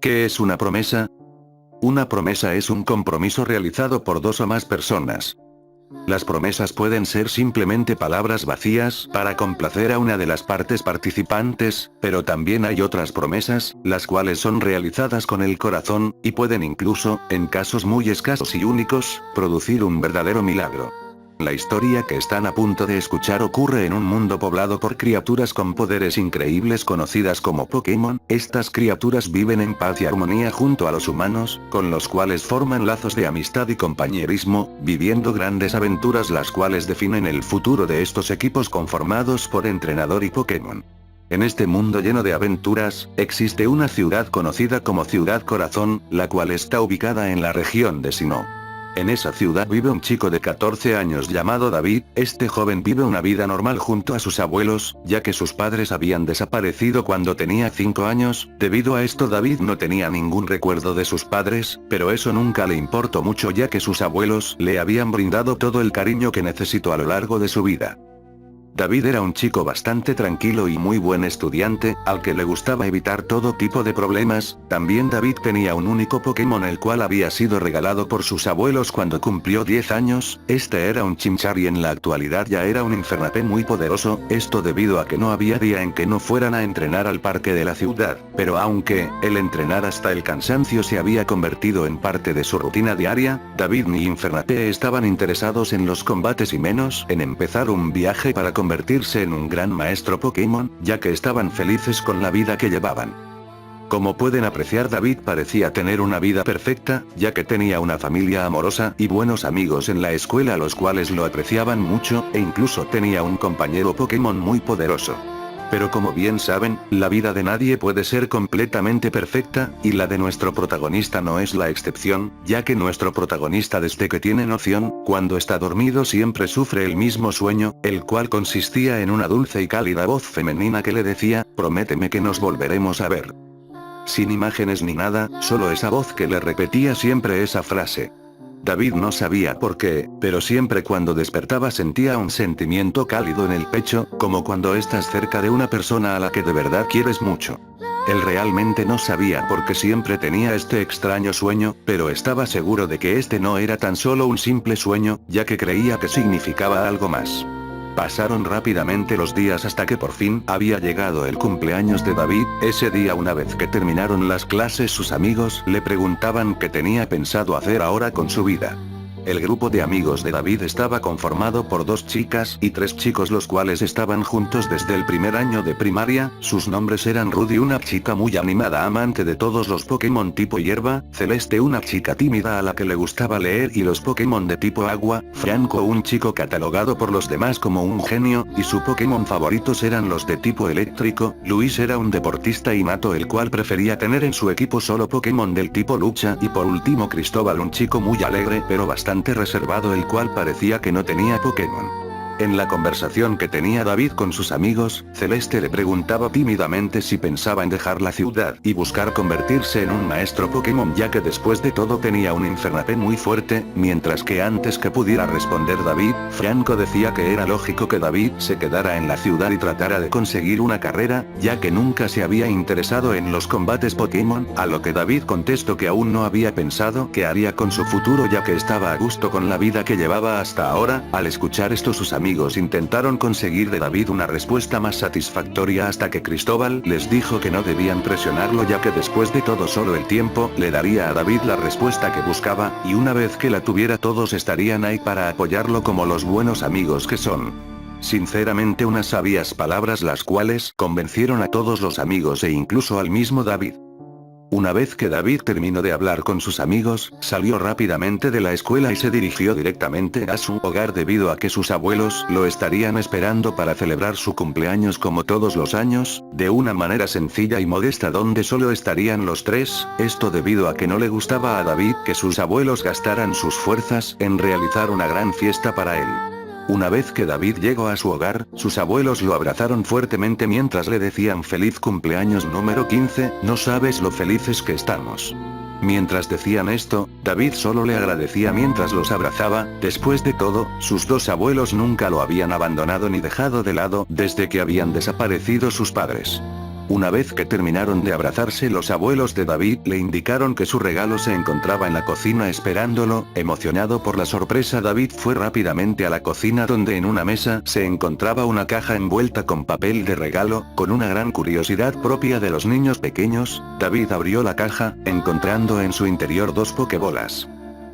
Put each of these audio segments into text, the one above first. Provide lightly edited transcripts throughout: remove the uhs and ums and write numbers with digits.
¿Qué es una promesa? Una promesa es un compromiso realizado por dos o más personas. Las promesas pueden ser simplemente palabras vacías para complacer a una de las partes participantes, pero también hay otras promesas, las cuales son realizadas con el corazón, y pueden incluso, en casos muy escasos y únicos, producir un verdadero milagro. La historia que están a punto de escuchar ocurre en un mundo poblado por criaturas con poderes increíbles conocidas como Pokémon. Estas criaturas viven en paz y armonía junto a los humanos, con los cuales forman lazos de amistad y compañerismo, viviendo grandes aventuras las cuales definen el futuro de estos equipos conformados por entrenador y Pokémon. En este mundo lleno de aventuras, existe una ciudad conocida como Ciudad Corazón, la cual está ubicada en la región de Sinnoh. En esa ciudad vive un chico de 14 años llamado David. Este joven vive una vida normal junto a sus abuelos, ya que sus padres habían desaparecido cuando tenía 5 años. Debido a esto David no tenía ningún recuerdo de sus padres, pero eso nunca le importó mucho ya que sus abuelos le habían brindado todo el cariño que necesitó a lo largo de su vida. David era un chico bastante tranquilo y muy buen estudiante, al que le gustaba evitar todo tipo de problemas. También David tenía un único Pokémon el cual había sido regalado por sus abuelos cuando cumplió 10 años, este era un Chimchar y en la actualidad ya era un Infernape muy poderoso, esto debido a que no había día en que no fueran a entrenar al parque de la ciudad, pero aunque, el entrenar hasta el cansancio se había convertido en parte de su rutina diaria, David ni Infernape estaban interesados en los combates y menos en empezar un viaje para convertirse en un gran maestro Pokémon, ya que estaban felices con la vida que llevaban. Como pueden apreciar, David parecía tener una vida perfecta, ya que tenía una familia amorosa y buenos amigos en la escuela los cuales lo apreciaban mucho, e incluso tenía un compañero Pokémon muy poderoso. Pero como bien saben, la vida de nadie puede ser completamente perfecta, y la de nuestro protagonista no es la excepción, ya que nuestro protagonista desde que tiene noción, cuando está dormido siempre sufre el mismo sueño, el cual consistía en una dulce y cálida voz femenina que le decía, prométeme que nos volveremos a ver. Sin imágenes ni nada, solo esa voz que le repetía siempre esa frase. David no sabía por qué, pero siempre cuando despertaba sentía un sentimiento cálido en el pecho, como cuando estás cerca de una persona a la que de verdad quieres mucho. Él realmente no sabía por qué siempre tenía este extraño sueño, pero estaba seguro de que este no era tan solo un simple sueño, ya que creía que significaba algo más. Pasaron rápidamente los días hasta que por fin había llegado el cumpleaños de David. Ese día, una vez que terminaron las clases, sus amigos le preguntaban qué tenía pensado hacer ahora con su vida. El grupo de amigos de David estaba conformado por 2 chicas y 3 chicos los cuales estaban juntos desde el primer año de primaria. Sus nombres eran Rudy, una chica muy animada amante de todos los Pokémon tipo hierba, Celeste, una chica tímida a la que le gustaba leer y los Pokémon de tipo agua, Franco, un chico catalogado por los demás como un genio, y su Pokémon favoritos eran los de tipo eléctrico. Luis era un deportista innato el cual prefería tener en su equipo solo Pokémon del tipo lucha, y por último Cristóbal, un chico muy alegre pero bastante reservado el cual parecía que no tenía Pokémon. En la conversación que tenía David con sus amigos, Celeste le preguntaba tímidamente si pensaba en dejar la ciudad y buscar convertirse en un maestro Pokémon, ya que después de todo tenía un Infernape muy fuerte, mientras que antes que pudiera responder David, Franco decía que era lógico que David se quedara en la ciudad y tratara de conseguir una carrera, ya que nunca se había interesado en los combates Pokémon, a lo que David contestó que aún no había pensado qué haría con su futuro ya que estaba a gusto con la vida que llevaba hasta ahora. Al escuchar esto, sus amigos intentaron conseguir de David una respuesta más satisfactoria hasta que Cristóbal les dijo que no debían presionarlo ya que después de todo solo el tiempo le daría a David la respuesta que buscaba, y una vez que la tuviera todos estarían ahí para apoyarlo como los buenos amigos que son. Sinceramente, unas sabias palabras las cuales convencieron a todos los amigos e incluso al mismo David. Una vez que David terminó de hablar con sus amigos, salió rápidamente de la escuela y se dirigió directamente a su hogar debido a que sus abuelos lo estarían esperando para celebrar su cumpleaños como todos los años, de una manera sencilla y modesta donde solo estarían los 3, esto debido a que no le gustaba a David que sus abuelos gastaran sus fuerzas en realizar una gran fiesta para él. Una vez que David llegó a su hogar, sus abuelos lo abrazaron fuertemente mientras le decían feliz cumpleaños número 15, no sabes lo felices que estamos. Mientras decían esto, David solo le agradecía mientras los abrazaba. Después de todo, sus 2 abuelos nunca lo habían abandonado ni dejado de lado desde que habían desaparecido sus padres. Una vez que terminaron de abrazarse, los abuelos de David le indicaron que su regalo se encontraba en la cocina esperándolo. Emocionado por la sorpresa, David fue rápidamente a la cocina, donde en una mesa se encontraba una caja envuelta con papel de regalo. Con una gran curiosidad propia de los niños pequeños, David abrió la caja, encontrando en su interior 2 pokebolas.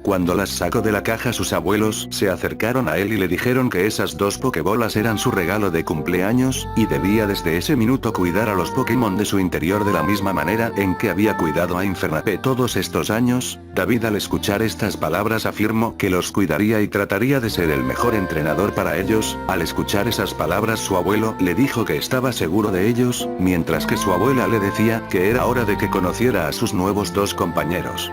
Cuando las sacó de la caja, sus abuelos se acercaron a él y le dijeron que esas 2 pokebolas eran su regalo de cumpleaños, y debía desde ese minuto cuidar a los Pokémon de su interior de la misma manera en que había cuidado a Infernape todos estos años. David, al escuchar estas palabras, afirmó que los cuidaría y trataría de ser el mejor entrenador para ellos. Al escuchar esas palabras, su abuelo le dijo que estaba seguro de ellos, mientras que su abuela le decía que era hora de que conociera a sus nuevos 2 compañeros.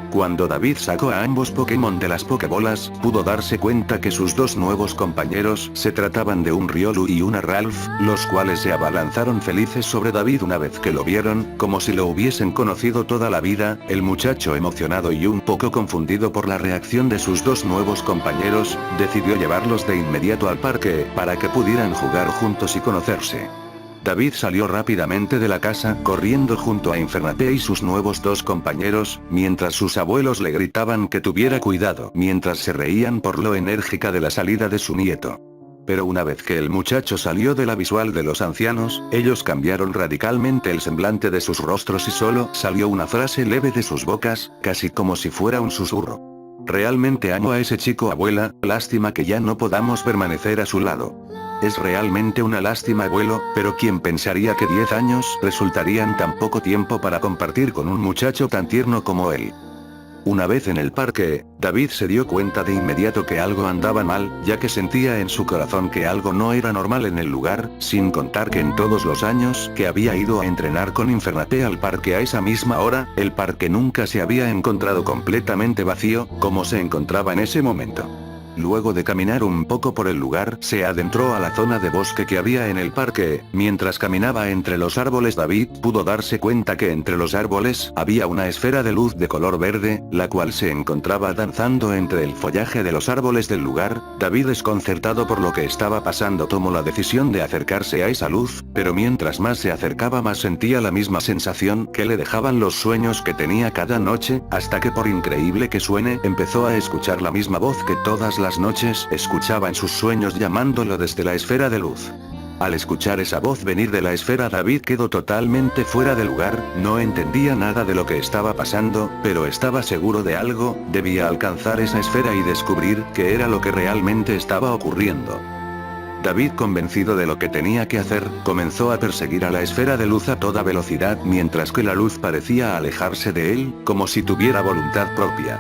Cuando David sacó a ambos Pokémon de las Pokébolas, pudo darse cuenta que sus 2 nuevos compañeros se trataban de un Riolu y una Ralph, los cuales se abalanzaron felices sobre David una vez que lo vieron, como si lo hubiesen conocido toda la vida. El muchacho, emocionado y un poco confundido por la reacción de sus 2 nuevos compañeros, decidió llevarlos de inmediato al parque, para que pudieran jugar juntos y conocerse. David salió rápidamente de la casa, corriendo junto a Infernape y sus nuevos 2 compañeros, mientras sus abuelos le gritaban que tuviera cuidado, mientras se reían por lo enérgica de la salida de su nieto. Pero una vez que el muchacho salió de la visual de los ancianos, ellos cambiaron radicalmente el semblante de sus rostros y solo salió una frase leve de sus bocas, casi como si fuera un susurro. Realmente amo a ese chico, abuela, lástima que ya no podamos permanecer a su lado. Es realmente una lástima, abuelo, pero ¿quién pensaría que 10 años resultarían tan poco tiempo para compartir con un muchacho tan tierno como él? Una vez en el parque, David se dio cuenta de inmediato que algo andaba mal, ya que sentía en su corazón que algo no era normal en el lugar, sin contar que en todos los años que había ido a entrenar con Infernape al parque a esa misma hora, el parque nunca se había encontrado completamente vacío, como se encontraba en ese momento. Luego de caminar un poco por el lugar, se adentró a la zona de bosque que había en el parque. Mientras caminaba entre los árboles, David pudo darse cuenta que entre los árboles había una esfera de luz de color verde, la cual se encontraba danzando entre el follaje de los árboles del lugar. David, desconcertado por lo que estaba pasando, tomó la decisión de acercarse a esa luz, pero mientras más se acercaba, más sentía la misma sensación que le dejaban los sueños que tenía cada noche, hasta que, por increíble que suene, empezó a escuchar la misma voz que todas las noches escuchaba en sus sueños, llamándolo desde la esfera de luz. Al escuchar esa voz venir de la esfera, David quedó totalmente fuera de lugar, no entendía nada de lo que estaba pasando, pero estaba seguro de algo: debía alcanzar esa esfera y descubrir qué era lo que realmente estaba ocurriendo. David, convencido de lo que tenía que hacer, comenzó a perseguir a la esfera de luz a toda velocidad, mientras que la luz parecía alejarse de él, como si tuviera voluntad propia.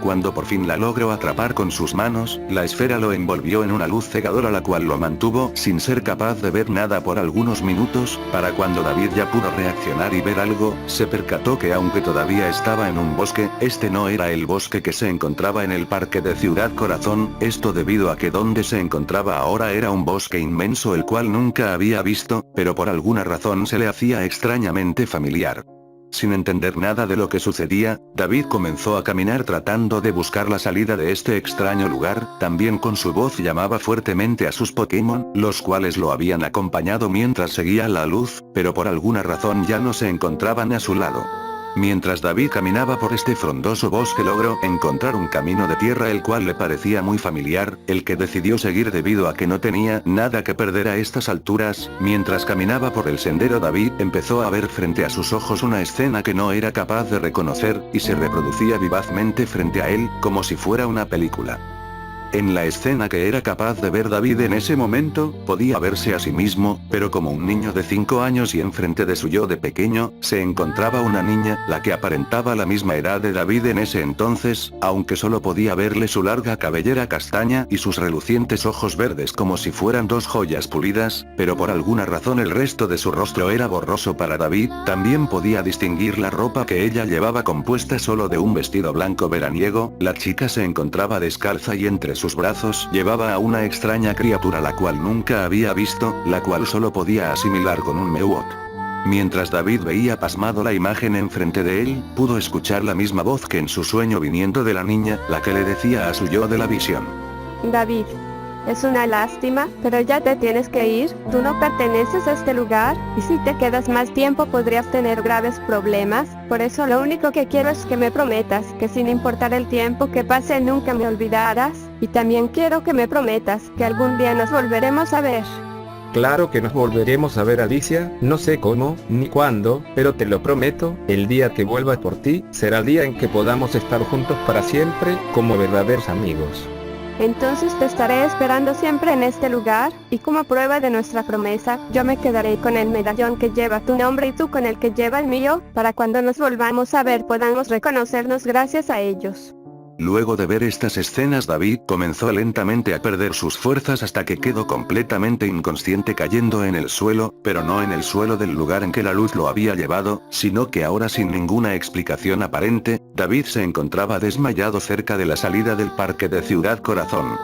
Cuando por fin la logró atrapar con sus manos, la esfera lo envolvió en una luz cegadora, la cual lo mantuvo sin ser capaz de ver nada por algunos minutos. Para cuando David ya pudo reaccionar y ver algo, se percató que aunque todavía estaba en un bosque, este no era el bosque que se encontraba en el parque de Ciudad Corazón, esto debido a que donde se encontraba ahora era un bosque inmenso el cual nunca había visto, pero por alguna razón se le hacía extrañamente familiar. Sin entender nada de lo que sucedía, David comenzó a caminar tratando de buscar la salida de este extraño lugar. También con su voz llamaba fuertemente a sus Pokémon, los cuales lo habían acompañado mientras seguía la luz, pero por alguna razón ya no se encontraban a su lado. Mientras David caminaba por este frondoso bosque, logró encontrar un camino de tierra el cual le parecía muy familiar, el que decidió seguir debido a que no tenía nada que perder a estas alturas. Mientras caminaba por el sendero, David empezó a ver frente a sus ojos una escena que no era capaz de reconocer, y se reproducía vivazmente frente a él, como si fuera una película. En la escena que era capaz de ver David en ese momento, podía verse a sí mismo, pero como un niño de 5 años, y enfrente de su yo de pequeño, se encontraba una niña, la que aparentaba la misma edad de David en ese entonces, aunque solo podía verle su larga cabellera castaña y sus relucientes ojos verdes como si fueran 2 joyas pulidas, pero por alguna razón el resto de su rostro era borroso para David. También podía distinguir la ropa que ella llevaba, compuesta solo de un vestido blanco veraniego. La chica se encontraba descalza y entre sus brazos llevaba a una extraña criatura la cual nunca había visto, la cual solo podía asimilar con un Mewot. Mientras David veía pasmado la imagen enfrente de él, pudo escuchar la misma voz que en su sueño viniendo de la niña, la que le decía a su yo de la visión: David, Es una lástima, pero ya te tienes que ir. Tú no perteneces a este lugar, y si te quedas más tiempo podrías tener graves problemas. Por eso lo único que quiero es que me prometas que sin importar el tiempo que pase nunca me olvidarás. Y también quiero que me prometas que algún día nos volveremos a ver. Claro que nos volveremos a ver, Alicia, no sé cómo, ni cuándo, pero te lo prometo, el día que vuelva por ti, será el día en que podamos estar juntos para siempre, como verdaderos amigos. Entonces te estaré esperando siempre en este lugar, y como prueba de nuestra promesa, yo me quedaré con el medallón que lleva tu nombre y tú con el que lleva el mío, para cuando nos volvamos a ver podamos reconocernos gracias a ellos. Luego de ver estas escenas, David comenzó lentamente a perder sus fuerzas hasta que quedó completamente inconsciente, cayendo en el suelo, pero no en el suelo del lugar en que la luz lo había llevado, sino que ahora, sin ninguna explicación aparente, David se encontraba desmayado cerca de la salida del parque de Ciudad Corazón.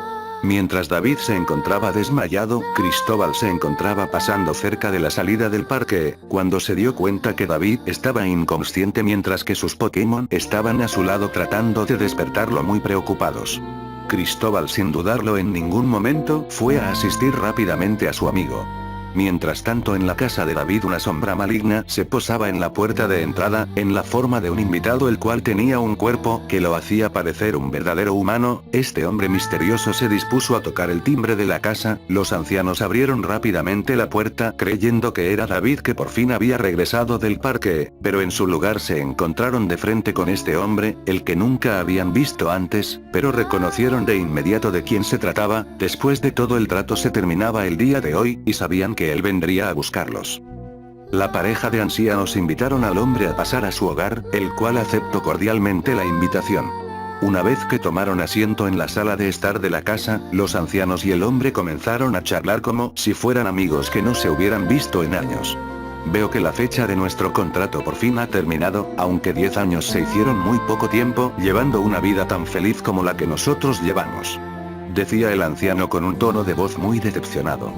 Mientras David se encontraba desmayado, Cristóbal se encontraba pasando cerca de la salida del parque, cuando se dio cuenta que David estaba inconsciente mientras que sus Pokémon estaban a su lado tratando de despertarlo muy preocupados. Cristóbal, sin dudarlo en ningún momento, fue a asistir rápidamente a su amigo. Mientras tanto, en la casa de David una sombra maligna se posaba en la puerta de entrada, en la forma de un invitado el cual tenía un cuerpo que lo hacía parecer un verdadero humano. Este hombre misterioso se dispuso a tocar el timbre de la casa. Los ancianos abrieron rápidamente la puerta creyendo que era David, que por fin había regresado del parque, pero en su lugar se encontraron de frente con este hombre, el que nunca habían visto antes, pero reconocieron de inmediato de quién se trataba. Después de todo, el trato se terminaba el día de hoy, y sabían que él vendría a buscarlos. La pareja de ancianos invitaron al hombre a pasar a su hogar, el cual aceptó cordialmente la invitación. Una vez que tomaron asiento en la sala de estar de la casa, los ancianos y el hombre comenzaron a charlar como si fueran amigos que no se hubieran visto en años. Veo que la fecha de nuestro contrato por fin ha terminado, aunque 10 años se hicieron muy poco tiempo, llevando una vida tan feliz como la que nosotros llevamos. Decía el anciano con un tono de voz muy decepcionado.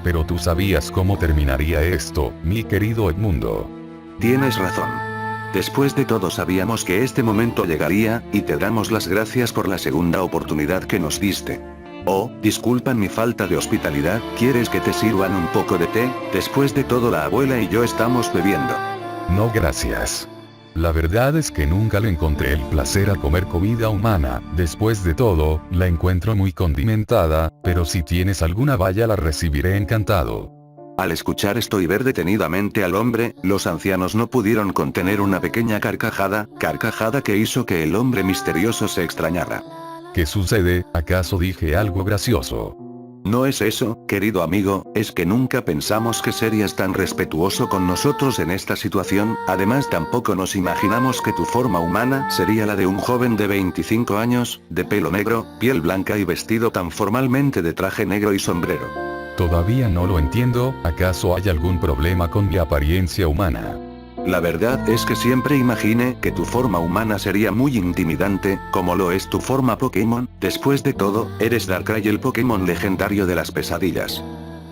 Pero tú sabías cómo terminaría esto, mi querido Edmundo. Tienes razón. Después de todo sabíamos que este momento llegaría, y te damos las gracias por la segunda oportunidad que nos diste. Oh, disculpan mi falta de hospitalidad, ¿quieres que te sirvan un poco de té? Después de todo, la abuela y yo estamos bebiendo. No, gracias. La verdad es que nunca le encontré el placer a comer comida humana. Después de todo, la encuentro muy condimentada, pero si tienes alguna vaya la recibiré encantado. Al escuchar esto y ver detenidamente al hombre, los ancianos no pudieron contener una pequeña carcajada que hizo que el hombre misterioso se extrañara. ¿Qué sucede? ¿Acaso dije algo gracioso? No es eso, querido amigo, es que nunca pensamos que serías tan respetuoso con nosotros en esta situación. Además, tampoco nos imaginamos que tu forma humana sería la de un joven de 25 años, de pelo negro, piel blanca y vestido tan formalmente de traje negro y sombrero. Todavía no lo entiendo. ¿Acaso hay algún problema con mi apariencia humana? La verdad es que siempre imaginé que tu forma humana sería muy intimidante, como lo es tu forma Pokémon. Después de todo, eres Darkrai, el Pokémon legendario de las pesadillas.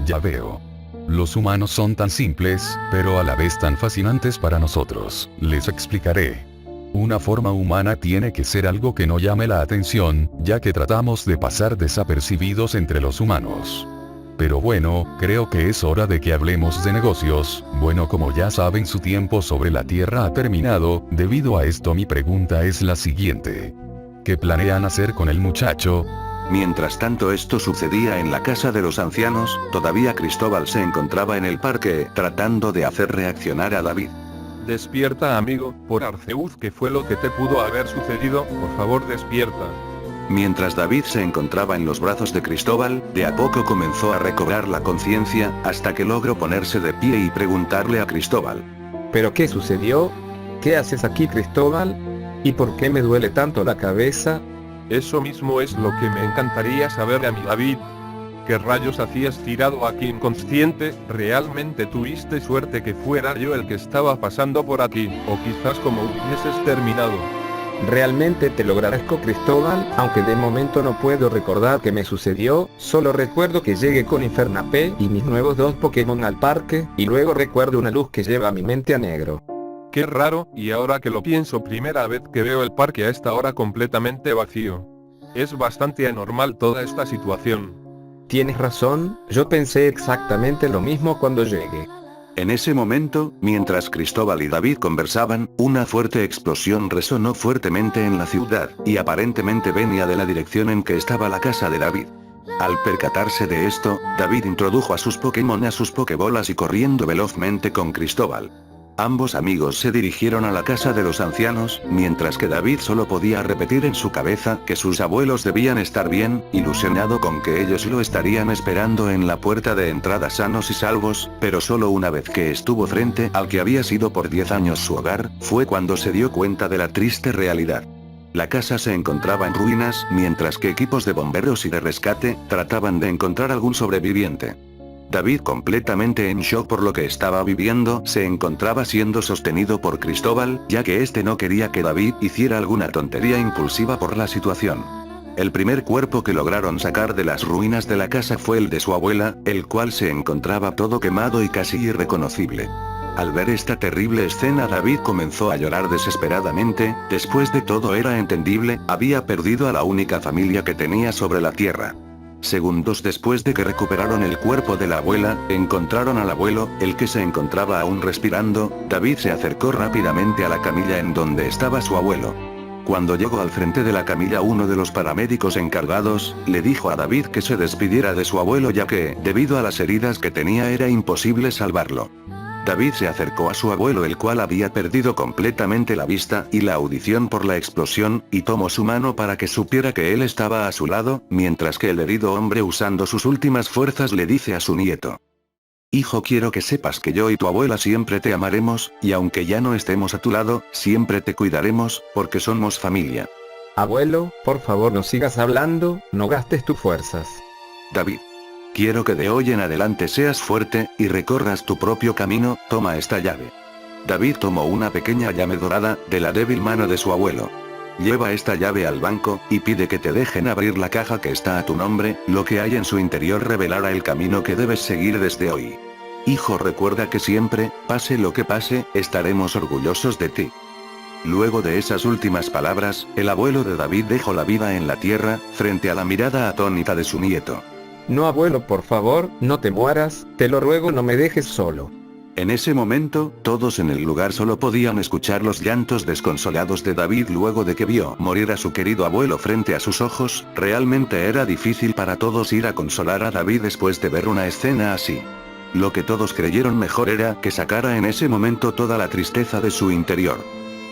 Ya veo. Los humanos son tan simples, pero a la vez tan fascinantes para nosotros. Les explicaré. Una forma humana tiene que ser algo que no llame la atención, ya que tratamos de pasar desapercibidos entre los humanos. Pero bueno, creo que es hora de que hablemos de negocios. Bueno, como ya saben, su tiempo sobre la Tierra ha terminado. Debido a esto, mi pregunta es la siguiente. ¿Qué planean hacer con el muchacho? Mientras tanto, esto sucedía en la casa de los ancianos. Todavía Cristóbal se encontraba en el parque, tratando de hacer reaccionar a David. Despierta, amigo, por Arceus, ¿qué fue lo que te pudo haber sucedido? Por favor, despierta. Mientras David se encontraba en los brazos de Cristóbal, de a poco comenzó a recobrar la conciencia, hasta que logró ponerse de pie y preguntarle a Cristóbal. ¿Pero qué sucedió? ¿Qué haces aquí, Cristóbal? ¿Y por qué me duele tanto la cabeza? Eso mismo es lo que me encantaría saber a mi David. ¿Qué rayos hacías tirado aquí inconsciente? ¿Realmente tuviste suerte que fuera yo el que estaba pasando por aquí? O quizás como hubieses terminado. Realmente te lo agradezco, Cristóbal, aunque de momento no puedo recordar qué me sucedió. Solo recuerdo que llegué con Infernape y mis nuevos 2 Pokémon al parque, y luego recuerdo una luz que lleva mi mente a negro. Qué raro, y ahora que lo pienso, primera vez que veo el parque a esta hora completamente vacío. Es bastante anormal toda esta situación. Tienes razón, yo pensé exactamente lo mismo cuando llegué. En ese momento, mientras Cristóbal y David conversaban, una fuerte explosión resonó fuertemente en la ciudad, y aparentemente venía de la dirección en que estaba la casa de David. Al percatarse de esto, David introdujo a sus Pokémon a sus Pokébolas y corriendo velozmente con Cristóbal. Ambos amigos se dirigieron a la casa de los ancianos, mientras que David solo podía repetir en su cabeza que sus abuelos debían estar bien, ilusionado con que ellos lo estarían esperando en la puerta de entrada sanos y salvos, pero solo una vez que estuvo frente al que había sido por 10 años su hogar, fue cuando se dio cuenta de la triste realidad. La casa se encontraba en ruinas, mientras que equipos de bomberos y de rescate trataban de encontrar algún sobreviviente. David, completamente en shock por lo que estaba viviendo, se encontraba siendo sostenido por Cristóbal, ya que este no quería que David hiciera alguna tontería impulsiva por la situación. El primer cuerpo que lograron sacar de las ruinas de la casa fue el de su abuela, el cual se encontraba todo quemado y casi irreconocible. Al ver esta terrible escena, David comenzó a llorar desesperadamente. Después de todo era entendible, había perdido a la única familia que tenía sobre la tierra. Segundos después de que recuperaron el cuerpo de la abuela, encontraron al abuelo, el que se encontraba aún respirando. David se acercó rápidamente a la camilla en donde estaba su abuelo. Cuando llegó al frente de la camilla, uno de los paramédicos encargados le dijo a David que se despidiera de su abuelo, ya que, debido a las heridas que tenía, era imposible salvarlo. David se acercó a su abuelo, el cual había perdido completamente la vista y la audición por la explosión, y tomó su mano para que supiera que él estaba a su lado, mientras que el herido hombre, usando sus últimas fuerzas, le dice a su nieto: «Hijo, quiero que sepas que yo y tu abuela siempre te amaremos, y aunque ya no estemos a tu lado, siempre te cuidaremos, porque somos familia». Abuelo, por favor no sigas hablando, no gastes tus fuerzas. David: «Quiero que de hoy en adelante seas fuerte, y recorras tu propio camino, toma esta llave». David tomó una pequeña llave dorada, de la débil mano de su abuelo. «Lleva esta llave al banco, y pide que te dejen abrir la caja que está a tu nombre, lo que hay en su interior revelará el camino que debes seguir desde hoy. Hijo, recuerda que siempre, pase lo que pase, estaremos orgullosos de ti». Luego de esas últimas palabras, el abuelo de David dejó la vida en la tierra, frente a la mirada atónita de su nieto. No, abuelo, por favor, no te mueras, te lo ruego, no me dejes solo. En ese momento, todos en el lugar solo podían escuchar los llantos desconsolados de David luego de que vio morir a su querido abuelo frente a sus ojos. Realmente era difícil para todos ir a consolar a David después de ver una escena así. Lo que todos creyeron mejor era que sacara en ese momento toda la tristeza de su interior.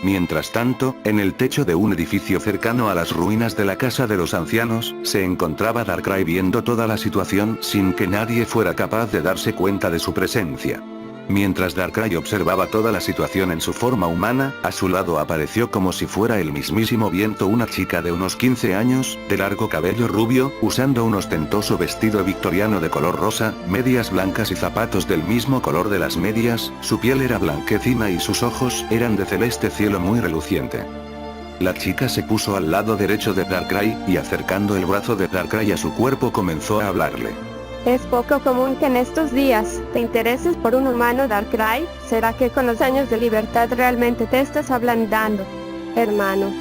Mientras tanto, en el techo de un edificio cercano a las ruinas de la casa de los ancianos, se encontraba Darkrai viendo toda la situación sin que nadie fuera capaz de darse cuenta de su presencia. Mientras Darkrai observaba toda la situación en su forma humana, a su lado apareció como si fuera el mismísimo viento una chica de unos 15 años, de largo cabello rubio, usando un ostentoso vestido victoriano de color rosa, medias blancas y zapatos del mismo color de las medias. Su piel era blanquecina y sus ojos eran de celeste cielo muy reluciente. La chica se puso al lado derecho de Darkrai, y acercando el brazo de Darkrai a su cuerpo comenzó a hablarle. Es poco común que en estos días te intereses por un humano, Darkrai. ¿Será que con los años de libertad realmente te estás ablandando, hermano?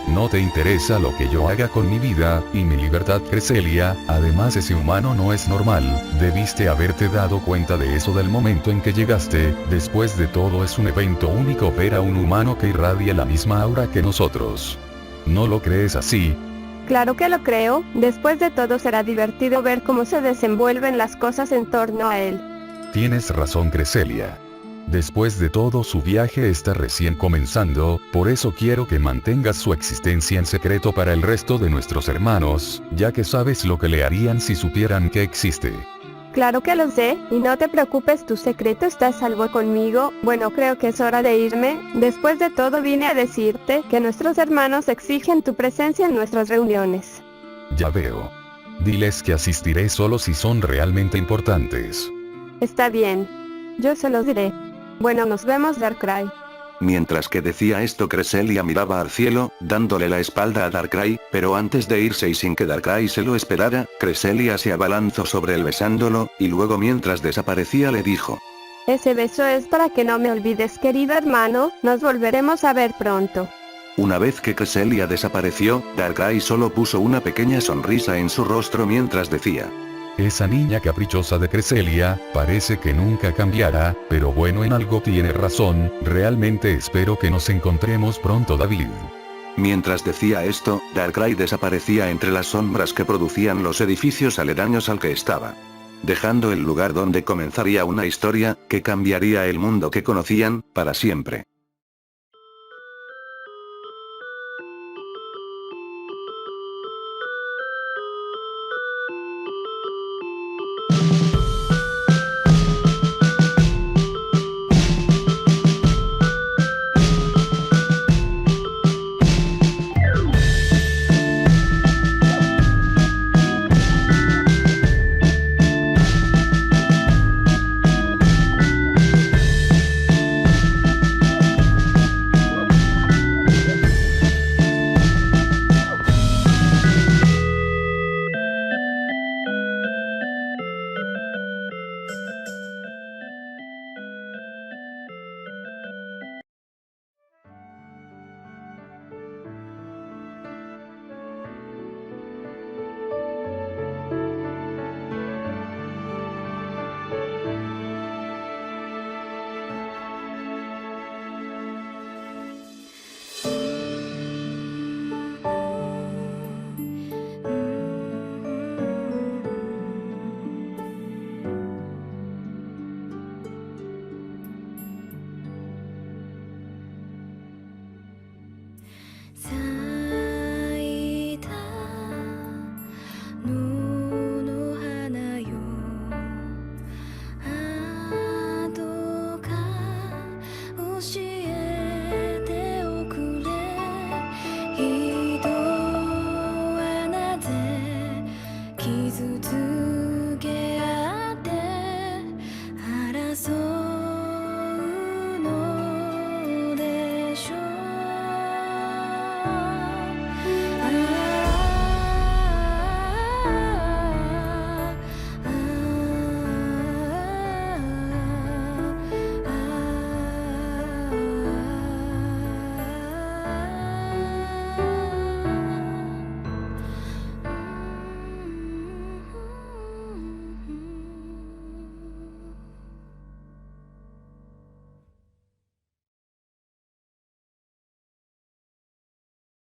No te interesa lo que yo haga con mi vida, y mi libertad, Cresselia. Además, ese humano no es normal. Debiste haberte dado cuenta de eso del momento en que llegaste. Después de todo, es un evento único ver a un humano que irradia la misma aura que nosotros. ¿No lo crees así? Claro que lo creo. Después de todo, será divertido ver cómo se desenvuelven las cosas en torno a él. Tienes razón, Cresselia. Después de todo, su viaje está recién comenzando, por eso quiero que mantengas su existencia en secreto para el resto de nuestros hermanos, ya que sabes lo que le harían si supieran que existe. Claro que lo sé, y no te preocupes, tu secreto está a salvo conmigo. Bueno, creo que es hora de irme. Después de todo, vine a decirte que nuestros hermanos exigen tu presencia en nuestras reuniones. Ya veo. Diles que asistiré solo si son realmente importantes. Está bien. Yo se los diré. Bueno, nos vemos, Darkrai. Mientras que decía esto, Cresselia miraba al cielo, dándole la espalda a Darkrai, pero antes de irse y sin que Darkrai se lo esperara, Cresselia se abalanzó sobre él besándolo, y luego mientras desaparecía le dijo: Ese beso es para que no me olvides, querido hermano, nos volveremos a ver pronto. Una vez que Cresselia desapareció, Darkrai solo puso una pequeña sonrisa en su rostro mientras decía: Esa niña caprichosa de Cresselia, parece que nunca cambiará, pero bueno, en algo tiene razón, realmente espero que nos encontremos pronto, David. Mientras decía esto, Darkrai desaparecía entre las sombras que producían los edificios aledaños al que estaba. Dejando el lugar donde comenzaría una historia, que cambiaría el mundo que conocían, para siempre.